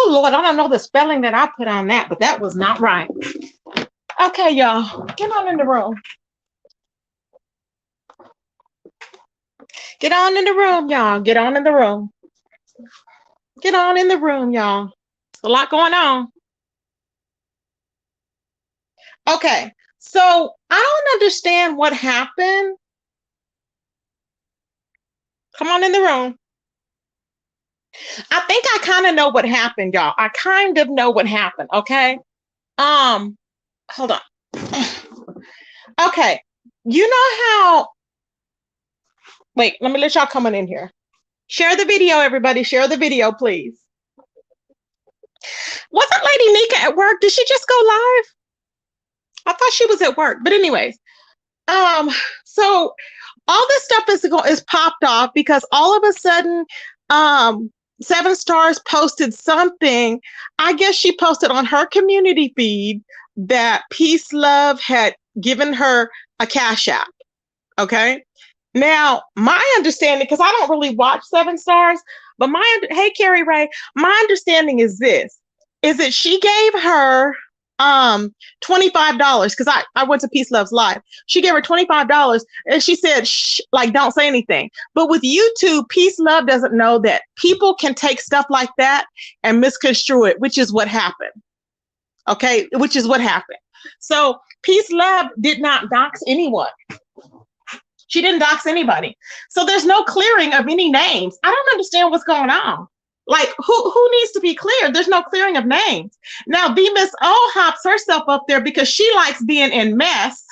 Lord, I don't know the spelling that I put on that, but that was not right. Okay, y'all, get on in the room. Get on in the room, y'all. Get on in the room. Get on in the room, y'all. A lot going on. Okay, so I don't understand what happened. Come on in the room. I think I kind of know what happened, y'all. I kind of know what happened, okay? Hold on. Okay. You know how wait, let me let y'all come on in here. Share the video, everybody. Share the video, please. Wasn't Lady Nika at work? Did she just go live? I thought she was at work. But anyways, so all this stuff is popped off because all of a sudden, Seven Stars posted something. I guess she posted on her community feed that Peace Love had given her a cash app. Okay. Now, my understanding, because I don't really watch Seven Stars, but hey, Carrie Ray, my understanding is this, is that she gave her $25 because I went to Peace Love's live. She gave her $25 and she said, shh, like, don't say anything. But with YouTube, Peace Love doesn't know that people can take stuff like that and misconstrue it, which is what happened. Okay, which is what happened. So Peace Love did not dox anyone. She didn't dox anybody. So there's no clearing of any names. I don't understand what's going on. Like, who needs to be cleared? There's no clearing of names. Now, the Miss O hops herself up there because she likes being in mess,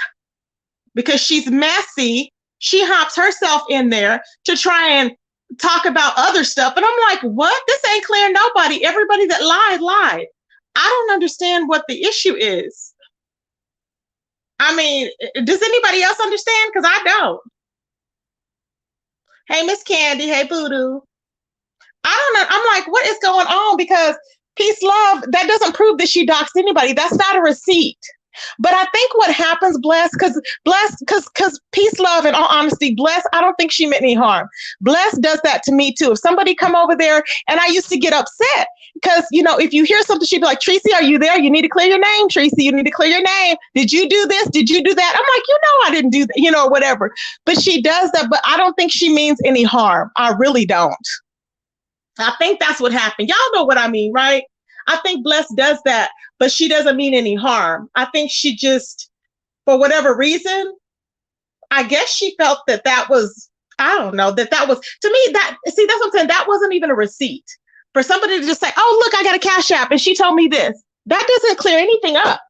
because she's messy. She hops herself in there to try and talk about other stuff. And I'm like, what? This ain't clearing nobody. Everybody that lied, lied. I don't understand what the issue is. I mean, does anybody else understand? Because I don't. Hey, Miss Candy. Hey, Voodoo. I don't know. I'm like, what is going on? Because Peace Love, that doesn't prove that she doxed anybody. That's not a receipt. But I think what happens, Bless, because Peace Love, in all honesty, Bless, I don't think she meant any harm. Bless does that to me too. If somebody come over there, and I used to get upset because, you know, if you hear something, she'd be like, Tracy, are you there? You need to clear your name, Tracy. You need to clear your name. Did you do this? Did you do that? I'm like, you know, I didn't do that, you know, whatever. But she does that. But I don't think she means any harm. I really don't. I think that's what happened. Y'all know what I mean, right? I think Bless does that, but she doesn't mean any harm. I think she just, for whatever reason, I guess she felt that was, I don't know, that was, to me, that's what I'm saying. That wasn't even a receipt. For somebody to just say, oh, look, I got a cash app and she told me this. That doesn't clear anything up.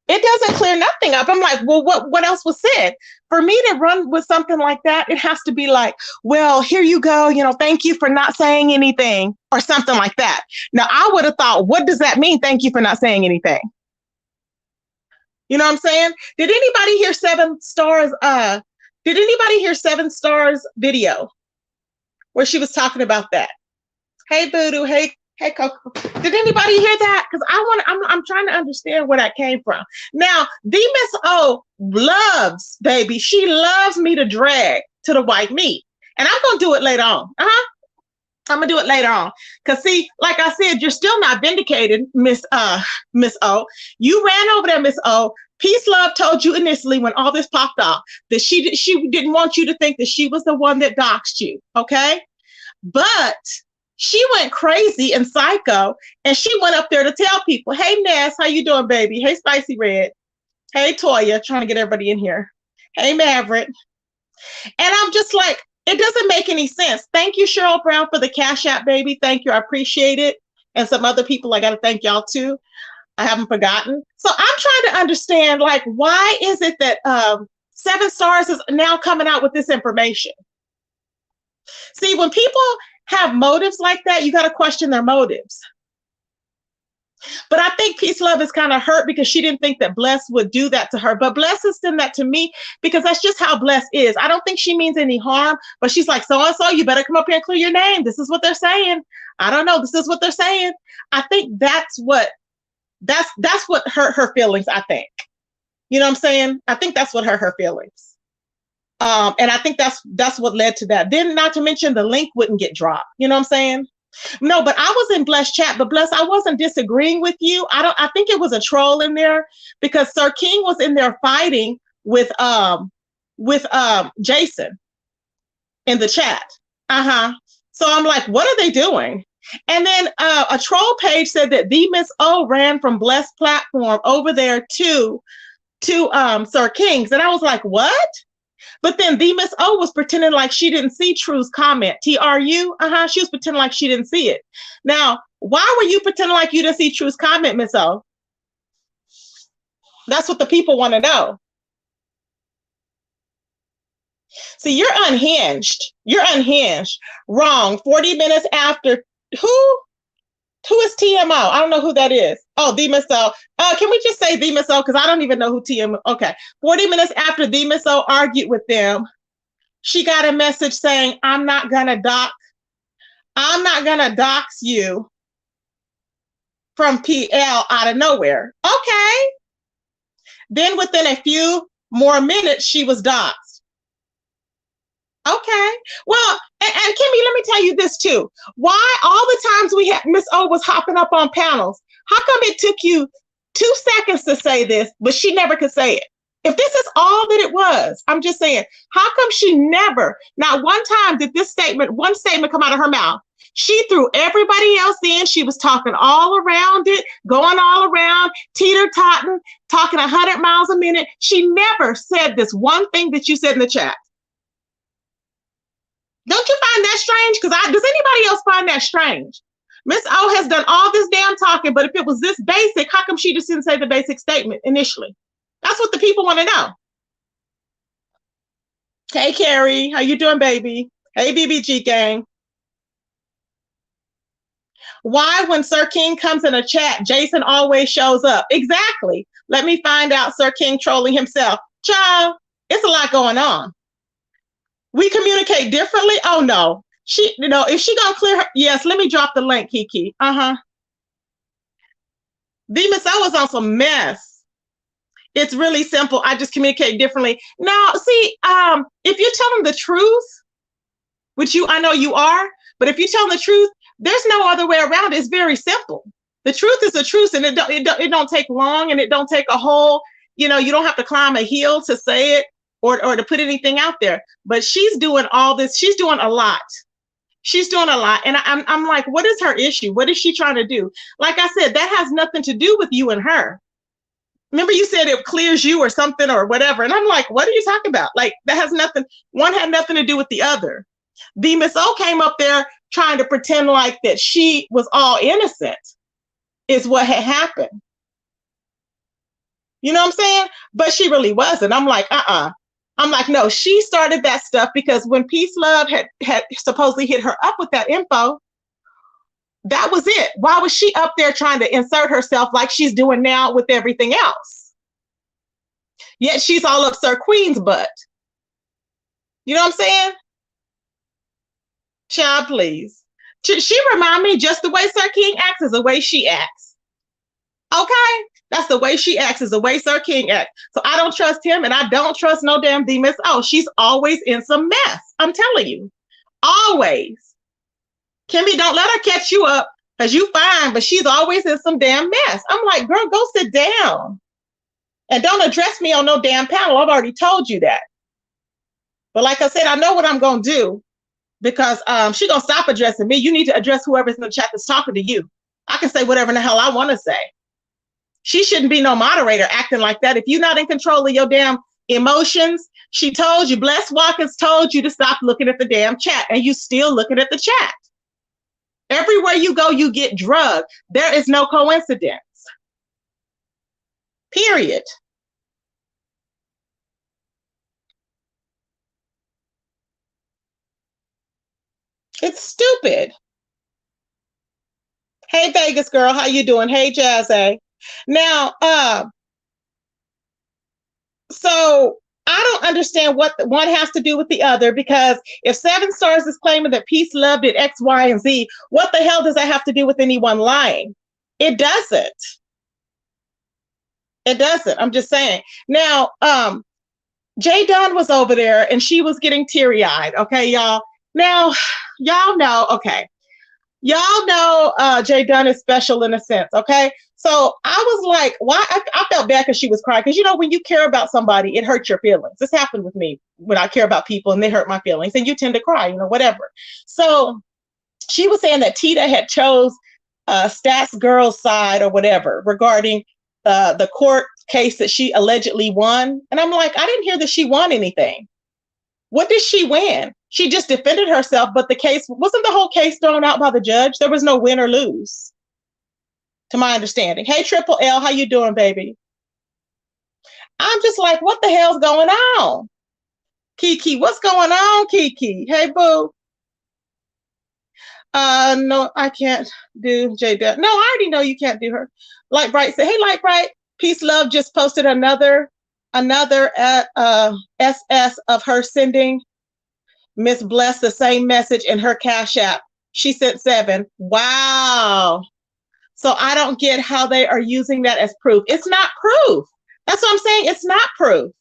It doesn't clear nothing up. I'm like, well, what else was said? For me to run with something like that, it has to be like, well, here you go. You know, thank you for not saying anything or something like that. Now, I would have thought, what does that mean? Thank you for not saying anything. You know what I'm saying? Did anybody hear Seven Stars? Did anybody hear Seven Stars video where she was talking about that? Hey, Voodoo. Hey, Coco. Did anybody hear that? Because I'm trying to understand where that came from. Now, the Miss O loves, baby. She loves me to drag to the white meat. And I'm going to do it later on. I'm going to do it later on. Because, see, like I said, you're still not vindicated, Miss O. You ran over there, Miss O. Peace Love told you initially when all this popped off that she didn't want you to think that she was the one that doxed you, okay? But she went crazy and psycho, and she went up there to tell people, hey, Ness, how you doing, baby? Hey, Spicy Red. Hey, Toya, trying to get everybody in here. Hey, Maverick. And I'm just like, it doesn't make any sense. Thank you, Cheryl Brown, for the Cash App, baby. Thank you. I appreciate it. And some other people, I got to thank y'all, too. I haven't forgotten. So I'm trying to understand, like, why is it that Seven Stars is now coming out with this information? See, when people have motives like that, you got to question their motives. But I think Peace Love is kind of hurt because she didn't think that Bless would do that to her. But Bless has done that to me because that's just how Bless is. I don't think she means any harm, but she's like, so-and-so, you better come up here and clear your name. This is what they're saying. I don't know. This is what they're saying. I think that's what hurt her feelings, I think. You know what I'm saying? I think that's what hurt her feelings. And I think that's what led to that. Then not to mention the link wouldn't get dropped. You know what I'm saying? No, but I was in Bless chat, but Bless, I wasn't disagreeing with you. I think it was a troll in there because Sir King was in there fighting with Jason in the chat. Uh-huh. So I'm like, what are they doing? And then a troll page said that the Miss O ran from Bless platform over there to Sir King's. And I was like, what? But then the Miss O was pretending like she didn't see True's comment. TRU, she was pretending like she didn't see it. Now, why were you pretending like you didn't see True's comment, Miss O? That's what the people want to know. See, you're unhinged. You're unhinged. Wrong. 40 minutes after. Who? Who is TMO? I don't know who that is. Oh, the Miss O. Can we just say the Miss O? Because I don't even know who TMO. Okay. 40 minutes after the Miss O argued with them, she got a message saying, I'm not gonna dox you from PL out of nowhere. Okay. Then within a few more minutes, she was doxed. Okay. Well, and Kimmy, let me tell you this too. Why all the times we had Miss O was hopping up on panels, how come it took you 2 seconds to say this, but she never could say it? If this is all that it was, I'm just saying, how come she never, not one time did one statement come out of her mouth? She threw everybody else in. She was talking all around it, going all around, teeter-totting, talking 100 miles a minute. She never said this one thing that you said in the chat. Don't you find that strange? Because does anybody else find that strange? Miss O has done all this damn talking, but if it was this basic, how come she just didn't say the basic statement initially? That's what the people want to know. Hey, Carrie, how you doing, baby? Hey, BBG gang. Why, when Sir King comes in a chat, Jason always shows up? Exactly. Let me find out Sir King trolling himself. Child, it's a lot going on. We communicate differently? Oh, no. If she gonna clear her, yes, let me drop the link, Kiki. The Miss O is on some mess. It's really simple. I just communicate differently. Now, see, if you're telling the truth, which I know you are, but if you're telling the truth, there's no other way around it. It's very simple. The truth is the truth, and it don't take long, and it don't take a whole, you don't have to climb a hill to say it. Or to put anything out there, but she's doing all this. She's doing a lot. She's doing a lot, and I'm like, what is her issue? What is she trying to do? Like I said, that has nothing to do with you and her. Remember, you said it clears you or something or whatever, and I'm like, what are you talking about? Like that has nothing. One had nothing to do with the other. The Miss O came up there trying to pretend like that she was all innocent, is what had happened. You know what I'm saying? But she really wasn't. I'm like, I'm like, no, she started that stuff because when Peace Love had supposedly hit her up with that info, that was it. Why was she up there trying to insert herself like she's doing now with everything else? Yet she's all up Sir Queen's butt. You know what I'm saying? Child, please. She remind me just the way Sir King acts is the way she acts. Okay? That's the way she acts, is the way Sir King acts. So I don't trust him, and I don't trust no damn D Miss O. She's always in some mess. I'm telling you. Always. Kimmy, don't let her catch you up, because you fine, but she's always in some damn mess. I'm like, girl, go sit down. And don't address me on no damn panel. I've already told you that. But like I said, I know what I'm going to do, because she's going to stop addressing me. You need to address whoever's in the chat that's talking to you. I can say whatever the hell I want to say. She shouldn't be no moderator acting like that. If you're not in control of your damn emotions, she told you, Bless Watkins told you to stop looking at the damn chat, and you still looking at the chat. Everywhere you go, you get drugged. There is no coincidence. Period. It's stupid. Hey, Vegas girl, how you doing? Hey, Jazzy. Now, so I don't understand what one has to do with the other, because if 7 Stars is claiming that Peace loved it X, Y, and Z, what the hell does that have to do with anyone lying? It doesn't. It doesn't. I'm just saying. Now, Jay Dunn was over there and she was getting teary-eyed. Okay, y'all. Now, y'all know, okay. y'all know Jay Dunn is special in a sense, okay? So I was like, why? I felt bad because she was crying. Because, you know, when you care about somebody, it hurts your feelings. This happened with me when I care about people and they hurt my feelings, and you tend to cry, you know, whatever. So she was saying that Tita had chose Stats Girl's side or whatever regarding the court case that she allegedly won. And I'm like, I didn't hear that she won anything. What did she win? She just defended herself, but the case wasn't the whole case thrown out by the judge. There was no win or lose, to my understanding. Hey, Triple L, how you doing, baby? I'm just like, what the hell's going on? Kiki, what's going on, Kiki? Hey, boo. No, I can't do J Dub. No, I already know you can't do her. Light Bright said, hey, Light Bright, Peace Love just posted another SS of her sending Miss Bless the same message in her Cash App. She sent 7. Wow. So I don't get how they are using that as proof. It's not proof. That's what I'm saying. It's not proof.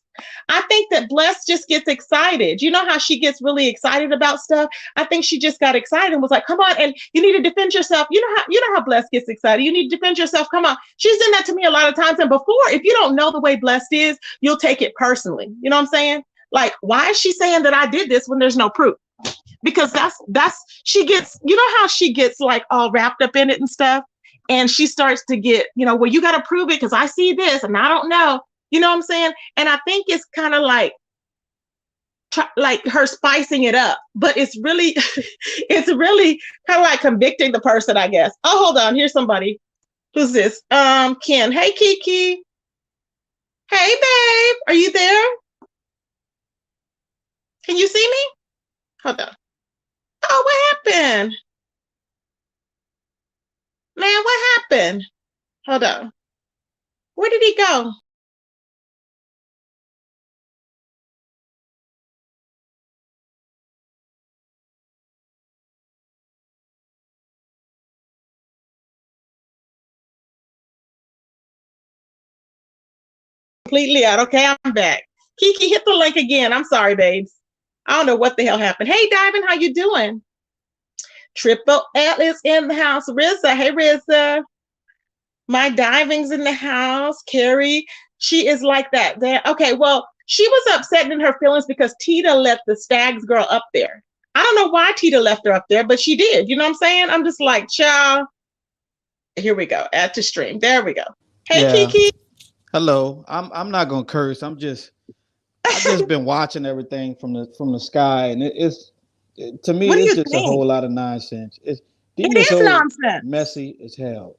I think that Bless just gets excited. You know how she gets really excited about stuff? I think she just got excited and was like, come on, and you need to defend yourself. You know how Bless gets excited. You need to defend yourself. Come on. She's done that to me a lot of times. And before, if you don't know the way Blessed is, you'll take it personally. You know what I'm saying? Like, why is she saying that I did this when there's no proof? Because that's she gets, you know how she gets like all wrapped up in it and stuff. And she starts to get, you know, well, you got to prove it because I see this and I don't know. You know what I'm saying? And I think it's kind of like her spicing it up, but it's really, it's really kind of like convicting the person, I guess. Oh, hold on. Here's somebody. Who's this? Ken. Hey, Kiki. Hey, babe. Are you there? Can you see me? Hold on. Oh, what happened? Man, what happened? Hold on. Where did he go? Completely out. Okay, I'm back. Kiki, hit the link again. I'm sorry, babes. I don't know what the hell happened. Hey, Diamond, how you doing? Triple L is in the house. Rizza, hey, Rizza. My diving's in the house. Carrie, she is like that. Okay, well, she was upset in her feelings because Tita left the Stags girl up there. I don't know why Tita left her up there, but she did. You know what I'm saying? I'm just like, child. Here we go. Add to stream. There we go. Hey, Yeah. Kiki. Hello. I'm not gonna curse. I've just been watching everything from the sky, and to me What do it's you just a think? whole lot of nonsense. It's It Demon is so nonsense. messy as hell.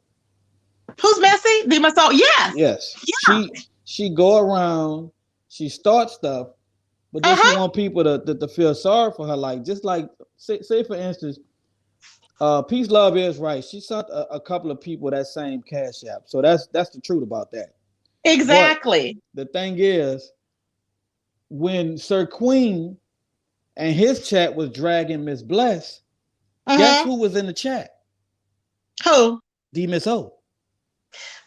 Who's messy? Demon Soul. Yes. Yes, Yeah. she go around, she starts stuff, but then she Uh-huh. want people to feel sorry for her. Like just like say for instance, Peace Love is right. She sent a couple of people that same cash app, so that's the truth about that. But Exactly. the thing is, when Sir Queen and his chat was dragging Miss Bless, guess Uh-huh. who was in the chat? Who? D Miss O.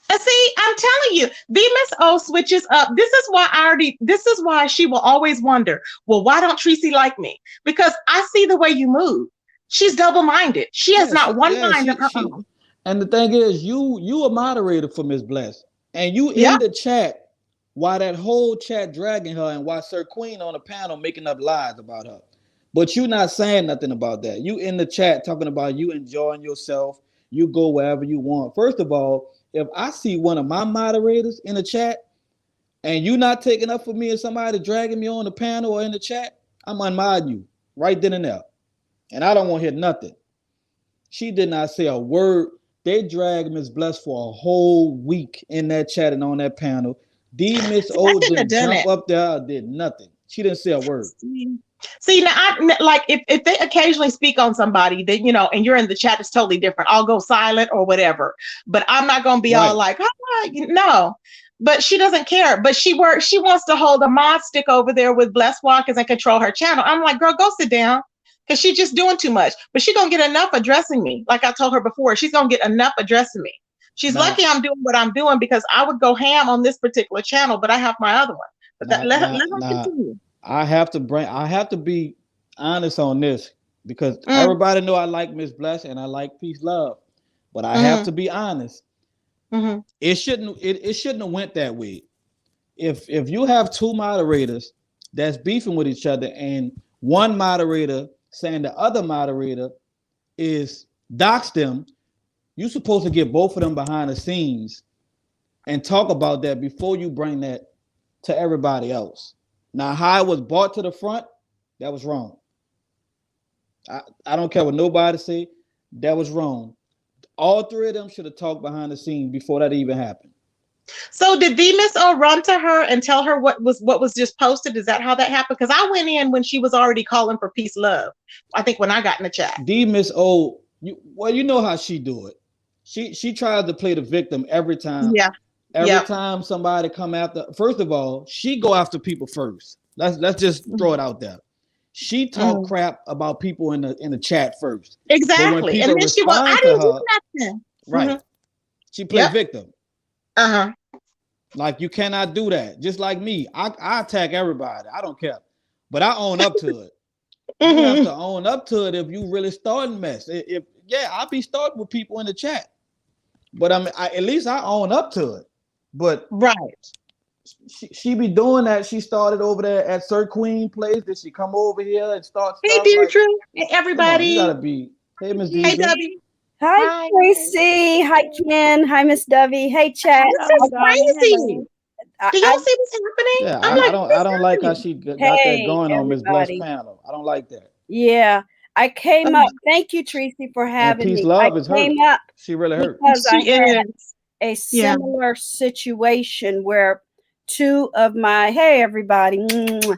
See, I'm telling you, the Miss O switches up. This is why she will always wonder, well, why don't Tracy like me? Because I see the way you move. She's double-minded. She has not one mind of her She own. and the thing is, you a moderator for Miss Bless. And you Yeah, in the chat while that whole chat dragging her and while Sir Queen on the panel making up lies about her. But you not saying nothing about that. You in the chat talking about you enjoying yourself. You go wherever you want. First of all, if I see one of my moderators in the chat and you not taking up for me and somebody dragging me on the panel or in the chat, I'm unmodding you right then and there. And I don't want to hear nothing. She did not say a word. They dragged Miss Bless for a whole week in that chat and on that panel. D Miss see, I O shouldn't have didn't done jump it. up there, did nothing. She didn't say a word. See, now, like if they occasionally speak on somebody that, you know, and you're in the chat, it's totally different. I'll go silent or whatever, but I'm not going to be all Right. like, oh, no. But she doesn't care. But she wants to hold a mod stick over there with Bless Walkers and control her channel. I'm like, girl, go sit down, because she's just doing too much. But she's gonna get enough addressing me. Like I told her before, she's gonna get enough addressing me. She's lucky Now, I'm doing what I'm doing, because I would go ham on this particular channel, but I have my other one. But now, let now, her now, continue. I have to be honest on this. because Mm, everybody know I like Miss Bless and I like Peace Love, but I have mm, to be honest. mm. It shouldn't have went that way. If you have two moderators that's beefing with each other and one moderator saying the other moderator is dox them, you're supposed to get both of them behind the scenes and talk about that before you bring that to everybody else. Now, how it was brought to the front, that was wrong. I don't care what nobody say, that was wrong. All three of them should have talked behind the scenes before that even happened. So did the Miss O run to her and tell her what was just posted? Is that how that happened? Because I went in when she was already calling for peace, love. I think when I got in the chat. D Miss O, you know how she do it. She tries to play the victim every time. Yeah. Every Yep. time somebody come after, first of all, she go after people first. Let's just throw it out there. She talk Mm-hmm. crap about people in the chat first, but when Exactly. And people then she was, I respond to didn't do her, nothing. right, Mm-hmm. she play Yep. victim. Uh-huh. Like you cannot do that. Just like me, I attack everybody. I don't care, but I own up to it. You have Mm-hmm. to own up to it if you really starting mess. If yeah, I'll be starting with people in the chat, but at least I own up to it. But Right. she be doing that. She started over there at Sir Queen place. Did she come over here and start Hey, stuff like? Deirdre. Hey, Come on, you gotta everybody. be. Hey, Miss Hey, Deidre. Debbie. G. Hi, Hi. Tracy. Hi, Ken. Hi, Miss Dovey. Hey, chat. This Hello, is darling. crazy. Hello. Do I y'all see what's happening? Yeah, I'm I like, don't what I is don't like how happening? she got that hey, going on Miss Bless everybody. panel. I don't like that. Yeah, I came Oh, up. Thank you, Tracy, for And having Peace me. I Love is hurt. came up She really hurt. because I she had is. a Yeah. similar situation where two of my, hey, everybody. Hello.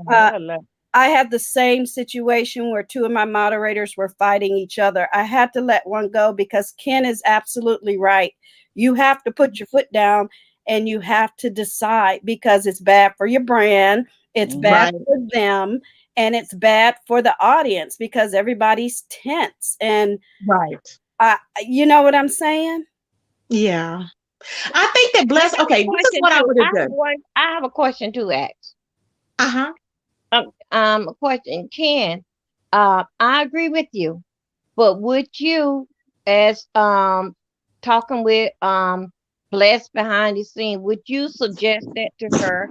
Uh, Hello. I had the same situation where two of my moderators were fighting each other. I had to let one go because Ken is absolutely right. You have to put your foot down and you have to decide because it's bad for your brand, it's Mm-hmm. bad Right. for them, and it's bad for the audience because everybody's tense. And Right. you know what I'm saying? Yeah. I think that I Bless, got a okay, this is question what I too. would have done. I have a question to ask. Uh-huh. A question, Ken. I agree with you, but would you, as talking with Blessed behind the scene, would you suggest that to her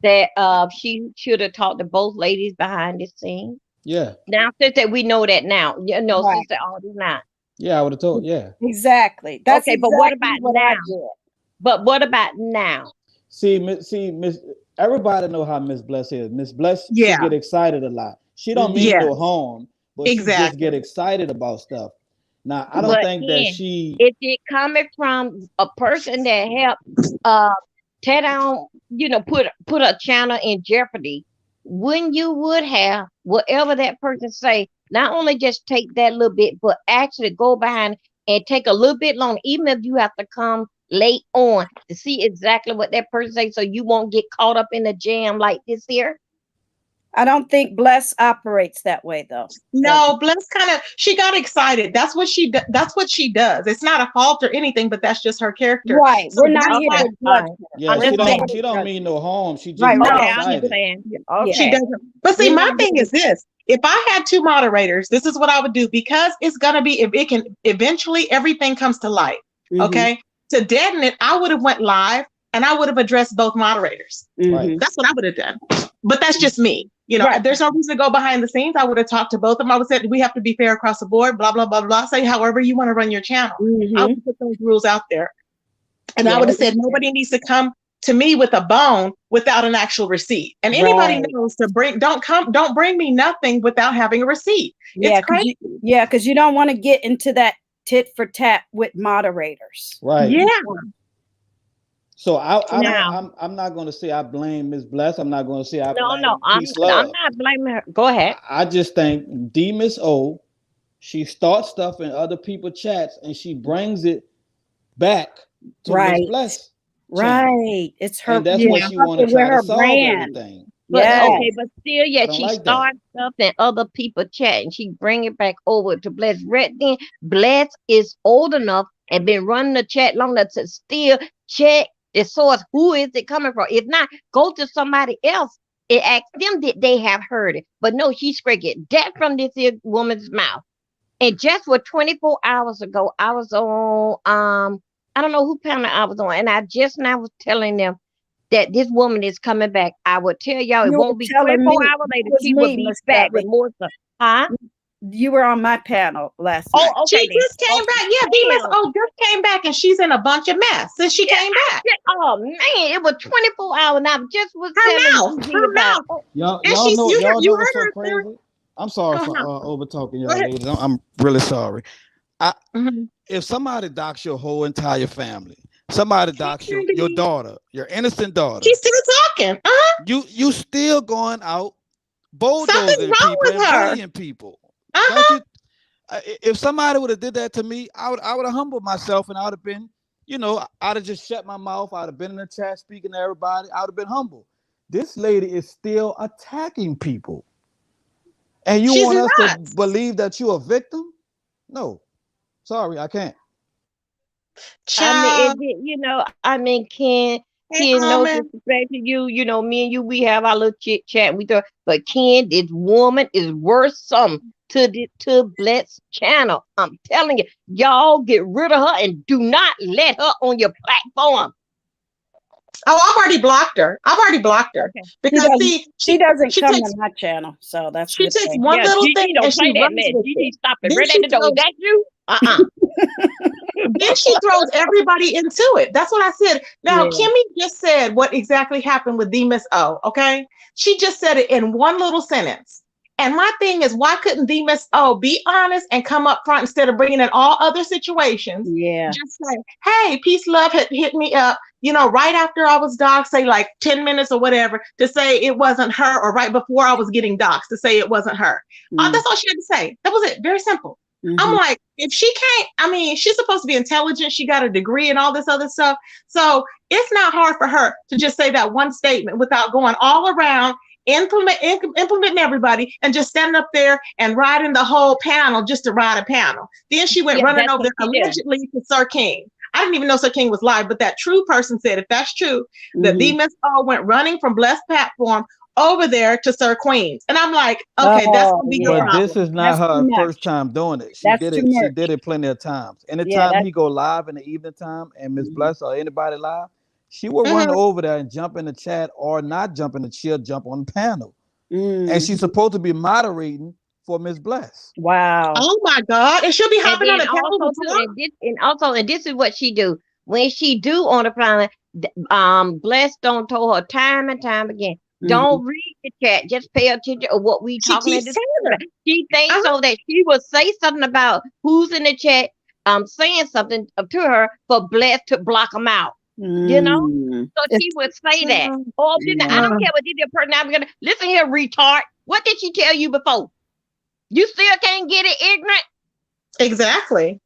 that she should have talked to both ladies behind the scene? Yeah. Now, since that we know that now, you know, Right. since that all this now. Yeah, I would have told. Yeah. Exactly. That's Okay, but what exactly about what I now? did. But what about now? Miss. Everybody know how Miss Bless is. Miss Bless, she Yeah. get excited a lot. She don't Mhm. mean no Yes. harm, but she just Exactly. get excited about stuff. Now, I don't But think that Ken, she. if it coming from a person that helped uh tear down, you know, put a channel in jeopardy, when you would have whatever that person say, not only just take that little bit, but actually go behind and take a little bit long, even if you have to come late on to see exactly what that person say, so you won't get caught up in a jam like this here. I don't think Bless operates that way, though. No, Bless kind of she got excited. That's what she does. It's not a fault or anything, but that's just her character. Right. So We're not that's here why Okay, to all judge right. her. Yeah, We're she not here Understand. don't. to She don't judge mean her. no harm. She just Right, get Okay, right. I excited. understand. she Okay. doesn't. But see, We're my not thing here is this. If I had two moderators, this is what I would do because it's gonna be if it can eventually everything comes to light. to. Okay. To deaden it, I would have went live and I would have addressed both moderators. Right. That's what I would have done. But that's just me. You know, Right. there's no reason to go behind the scenes. I would have talked to both of them. I would have said we have to be fair across the board, blah, blah, blah, blah. Say however you want to run your channel. I would put those rules out there. And I Yeah. would have said nobody needs to come to me with a bone without an actual receipt. And anybody Right. knows to don't bring me nothing without having a receipt. It's Yeah, crazy. because you don't want to get into that tit for tat with moderators. Right. Yeah. So I don't. Now, I'm not going to say I blame Miss Bless. I'm not going to say I no, blame Peace I'm Love. not blaming her. Go ahead. I just think D Miss O, she starts stuff in other people's chats and she brings it back to Miss Right. Bless channel, Right. It's her. and that's what Yeah. she want to With try to her solve brand. everything. But Yes. No, okay, but still, I yeah, don't she like that. starts stuff and other people chat, and she bring it back over to Bless. Right then, Bless is old enough and been running the chat long enough to still check the source. Who is it coming from? If not, go to somebody else It asked them did they have heard it, but no, she scraped that from this here woman's mouth. And just for 24 hours ago, I was on I don't know who panel I was on, and I just now was telling them that this woman is coming back. I will tell y'all it You won't were be telling 24 me hours it later. was She will me, be Miss back with Dudley. more stuff. Huh? You were on my panel last Oh, night. She okay then. just came Oh, back. Yeah, D Miss damn. O just came back and she's in a bunch of mess since she Yeah, came back. oh man, it was 24 hours. And I just was telling DG Her about mouth. it. And she's Y'all you know heard what's so her, Sarah. crazy? I'm sorry Oh for no. over talking Go y'all, ahead. ladies. I'm really sorry. I Mhm. If somebody docks your whole entire family, somebody Hey, docks your Candy. daughter, your innocent daughter, She's still talking. Uh-huh. you still going out Something's bulldozing wrong people with and her. bullying people. Don't Uh-huh. you? If somebody would have did that to me, I would have humbled myself and I would have been, I'd have just shut my mouth. I'd have been in the chat speaking to everybody. I would have been humble. This lady is still attacking people, and you She's want us to nuts. believe that you're a victim? No, sorry, I can't. I mean, Child. I mean, Hey, Ken, no Almond. disrespect to you, me and you, we have our little chit chat. We talk, but Ken, this woman is worth some to Bless channel. I'm telling you, y'all get rid of her and do not let her on your platform. Oh, I've already blocked her. I've already blocked her. Okay. Because see, She doesn't she come takes to my channel, so that's a she good takes thing. one Yeah, little Gigi, thing don't and she play that runs man. with it. Gigi, stop it Then right at she the door. Is throws that you? then she throws everybody into it. That's what I said. Now, Yeah. Kimmy just said what exactly happened with D Miss O, okay? She just said it in one little sentence. And my thing is, why couldn't D Miss O be honest and come up front instead of bringing in all other situations? Yeah. Just say, hey, Peace Love had hit me up, right after I was doxxed, say like 10 minutes or whatever, to say it wasn't her, or right before I was getting doxxed to say it wasn't her. That's all she had to say. That was it. Very simple. I'm like, if she can't, I mean, she's supposed to be intelligent. She got a degree and all this other stuff. So it's not hard for her to just say that one statement without going all around, implementing everybody, and just standing up there and riding the whole panel just to ride a panel. Then she went Yeah, running that's over what there she did. allegedly to Sir King. I didn't even know Sir King was live, but that true person said, if that's true, that the Miss O went running from Blessed Platform over there to Sir Queens. And I'm like, okay, that's Oh, gonna be your But yeah. this problem. is not That's too her first much. time doing it. She That's did too it. She much. did it plenty of times. Yeah, Anytime that's he go live in the evening time and Miss Bless or anybody live, she will run Mhm. over there and jump in the chat or not jump in the she'll jump on the panel. And mm, she's supposed to be moderating for Miss Bless. wow. Oh my God. And she'll be And hopping on then the panel also to too, talk. and this is what she do when she do on the planet. Blessed don't told her time and time again. Mhm. Don't read the chat. Just pay attention to what we She talking and keeps discussing saying about. She thinks her. so that she will say something about who's in the chat, saying something to her for Blessed to block them out. You know, so It's, she would say that. Uh-huh. Oh, I yeah. don't care what did the person. I'm gonna listen here, retard. What did she tell you before? You still can't get it, ignorant. Exactly.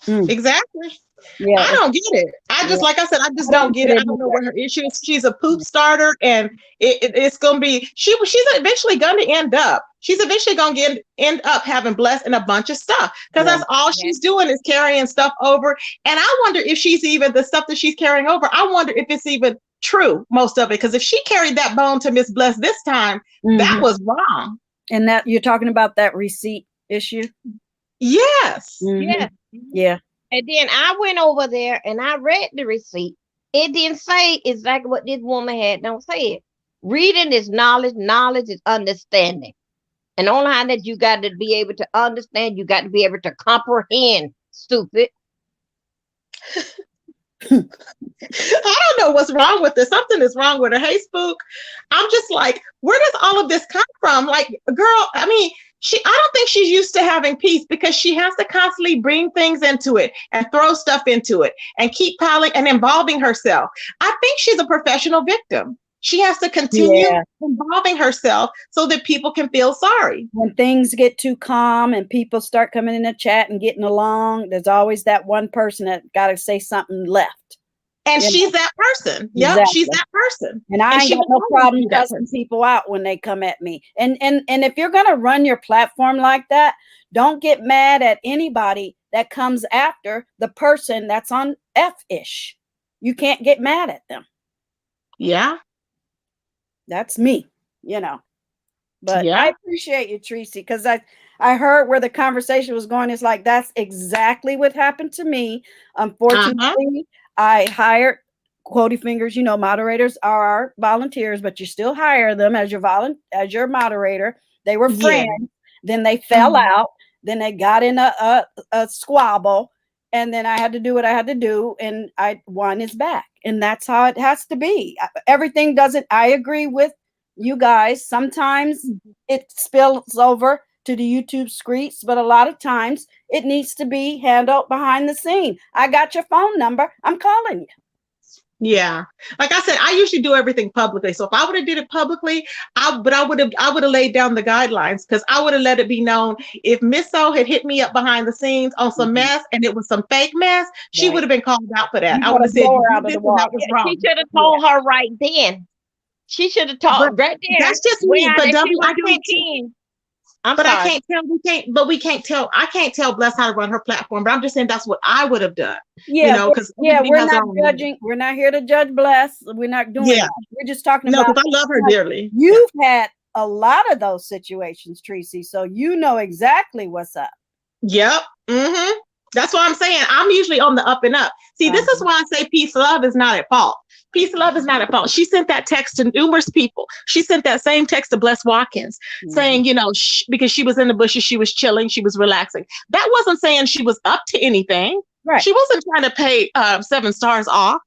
Mm, Exactly. yeah. I don't get it. I Yeah. just, like I said, I just I don't don't get get it. I it don't know either. what her issue is. She's a poop starter, and it's gonna be. She's eventually gonna end up. She's eventually gonna end up having Blessed in a bunch of stuff, because Yeah. that's all she's doing is carrying stuff over. And I wonder if she's even the stuff that she's carrying over. I wonder if it's even true, most of it. Because if she carried that bone to Miss Blessed this time, that Mhm. was wrong. And that you're talking about that receipt issue? Yes. Mhm. Yeah. Yeah. And then I went over there and I read the receipt. It didn't say exactly what this woman had. Don't say it. Reading is knowledge. Knowledge is understanding. And only how that you got to be able to understand, you got to be able to comprehend. Stupid. I don't know what's wrong with this. Something is wrong with her. Hey, Spook. I'm just like, where does all of this come from? Like, girl, I mean, I don't think she's used to having peace, because she has to constantly bring things into it and throw stuff into it and keep piling and involving herself. I think she's a professional victim. She has to continue Yeah. involving herself so that people can feel sorry. When things get too calm and people start coming in the chat and getting along, there's always that one person that got to say something left. And You know? she's that person. Yep, she's Exactly. that person. And I ain't she got will no always problem be that cussing person. people out when they come at me. And if you're gonna run your platform like that, don't get mad at anybody that comes after the person that's on F-ish. You can't get mad at them. Yeah. That's me, you know. But I Yeah. appreciate you, Tracy, because I heard where the conversation was going. It's like that's exactly what happened to me. Uh-huh. Unfortunately, I hired quotey fingers. You know, moderators are volunteers, but you still hire them as as your moderator. They were Yeah. friends. Then they fell Mhm. out. Then they got in a squabble, and then I had to do what I had to do, and I won his back, and that's how it has to be. Everything doesn't. I agree with you guys. Sometimes it spills over to the YouTube streets, but a lot of times it needs to be handled behind the scene. I got your phone number. I'm calling you. Yeah. Like I said, I usually do everything publicly. So if I would have did it publicly, I would have laid down the guidelines because I would have let it be known if Miss O had hit me up behind the scenes on some Mhm. mess and it was some fake mess, she would Right. have been called out for that. You I would gotta have said blow you her did out of this the and that water. was She wrong. should have Yeah. told her right then. She should have But told right there that's just me. where But that she W, was I doing can't. Ken. I'm But I sorry. can't tell. We can't tell. I can't tell Bless how to run her platform. But I'm just saying that's what I would have done. Yeah, Because yeah, everybody we're has their not own way. judging. We're not here to judge Bless. We're not doing Yeah. that. We're just talking No, about because I love her like, dearly. Yeah. you've had a lot of those situations, Tracy. So you know exactly what's up. Yep. That's what I'm saying. I'm usually on the up and up. See, this is Uh-huh. why I say peace love is not at fault. Peace love is not at fault. She sent that text to numerous people. She sent that same text to Bless Watkins Mhm. saying, because she was in the bushes, she was chilling, she was relaxing. That wasn't saying she was up to anything. Right. She wasn't trying to pay 7 stars off.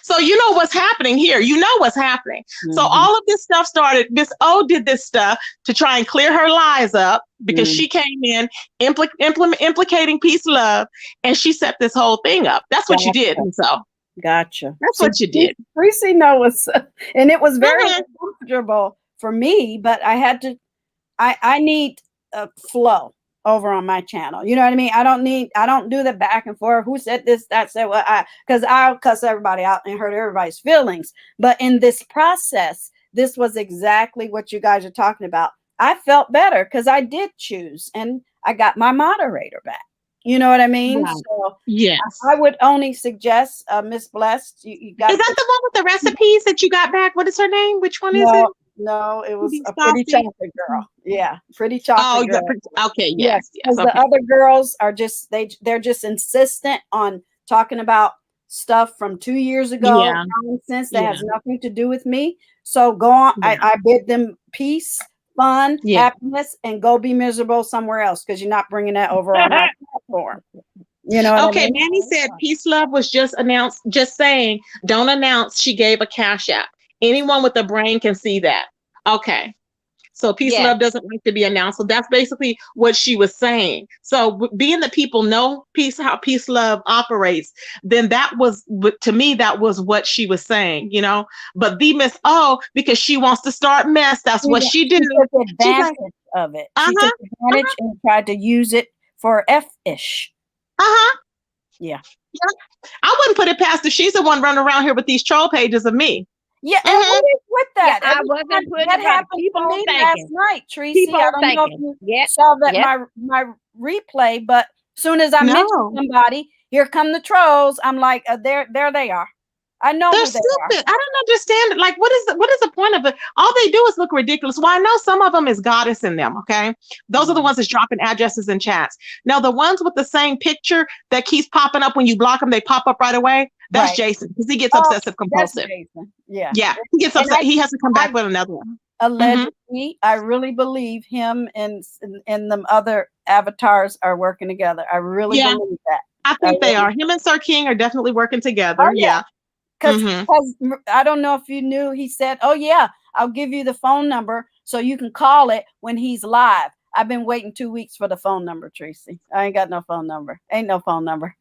So you know what's happening here. You know what's happening. So Mhm. all of this stuff started. Miss O did this stuff to try and clear her lies up because Mhm. she came in implicating peace love, and she set this whole thing up. That's what you did, Gotcha. Miss O. Gotcha. That's See, what you did. Tracy knows, and it was very Mhm. uncomfortable for me, but I had to. I need a flow over on my channel. You know what I mean? I don't do the back and forth. Who said this? That said what? Because I'll cuss everybody out and hurt everybody's feelings. But in this process, this was exactly what you guys are talking about. I felt better because I did choose and I got my moderator back. You know what I mean? Right. So Yes. I would only suggest, Miss Blessed, you got Is to that put. the one with the recipes that you got back? What is her name? Which one is it? No, no, it was Pretty a pretty Saucy. chocolate girl. Yeah, pretty Oh, chocolate yeah. girl. Okay. Yes, Yes. Yes. because the Okay. other girls are just they're just insistent on talking about stuff from 2 years ago, Yeah. nonsense that Yeah. has nothing to do with me. So go on. Yeah. I bid them peace, fun, Yeah. happiness, and go be miserable somewhere else because you're not bringing that over on my platform. You know what I Okay, mean? Manny said Peace Love was just announced, just saying, don't announce she gave a cash app. Anyone with a brain can see that. Okay. So Peace Yes. Love doesn't like to be announced. So that's basically what she was saying. So being that people know how Peace Love operates, then that was, to me, that was what she was saying. But the Miss O, because she wants to start mess, that's what she do. She took She's like, advantage of it. She took uh-huh, advantage and tried to use it for F-ish. uh-huh. Yeah. Yeah. I wouldn't put it past her. She's the one running around here with these troll pages of me. Yeah, and Mhm. what is with Yeah, that? I Every wasn't time putting that it back. happened Keep to on me last thinking. night, Keep Tracy. I on don't know if thinking. you Yep. saw that Yep. my replay, but soon as I mentioned No. somebody, here come the trolls. I'm like, there they are. I know They're who they are. stupid. I don't understand it. Like, what is the point of it? All they do is look ridiculous. Well, I know some of them is goddess in them. Okay, those are the ones that's dropping addresses in chats. Now, the ones with the same picture that keeps popping up when you block them, they pop up right away. That's Right. Jason because he gets Oh, obsessive that's compulsive. Jason. Yeah. Yeah, he gets And upset. He has to come I back with another one. Hmm. allegedly, I really believe him and them other avatars are working together. I really Yeah, believe that. I I think they really, are. Him and Sir King are definitely working oh together. yeah. Yeah. Because Hmm. I don't know if you knew, he said, "Oh yeah, I'll give you the phone number so you can call it when he's live." I've been waiting 2 weeks for the phone number, Tracy. I ain't got no phone number. Ain't no phone number.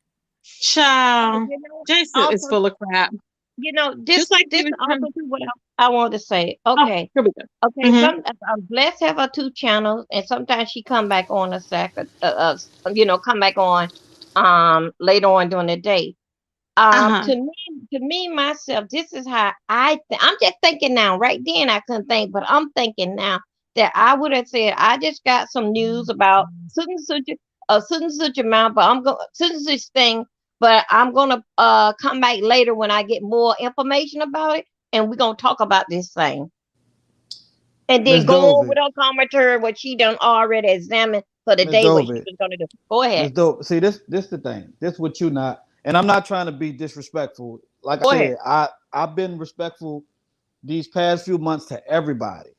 Child, You know, Jason is also, full of crap. this Just like this he was also trying. too what I want to say. Oh, Okay. here we go. Okay, Hmm. some Bless have her two channels, and sometimes she come back on a second, come back on later on during the day. Uh-huh. To me myself, this is how I'm just thinking now. Right then, I couldn't think, but I'm thinking now that I would have said I just got some news about such and such amount, but I'm going such and such thing, but I'm gonna come back later when I get more information about it. and we're gonna talk about this thing. And then Miss go on with Dovey, her commentary, what she done already examined for the Miss day, what she Dovey, was gonna do. Go ahead. Miss Dovey. See, this the thing. This what you not, and I'm not trying to be disrespectful. Like I Go ahead. said, I've been respectful these past few months to everybody.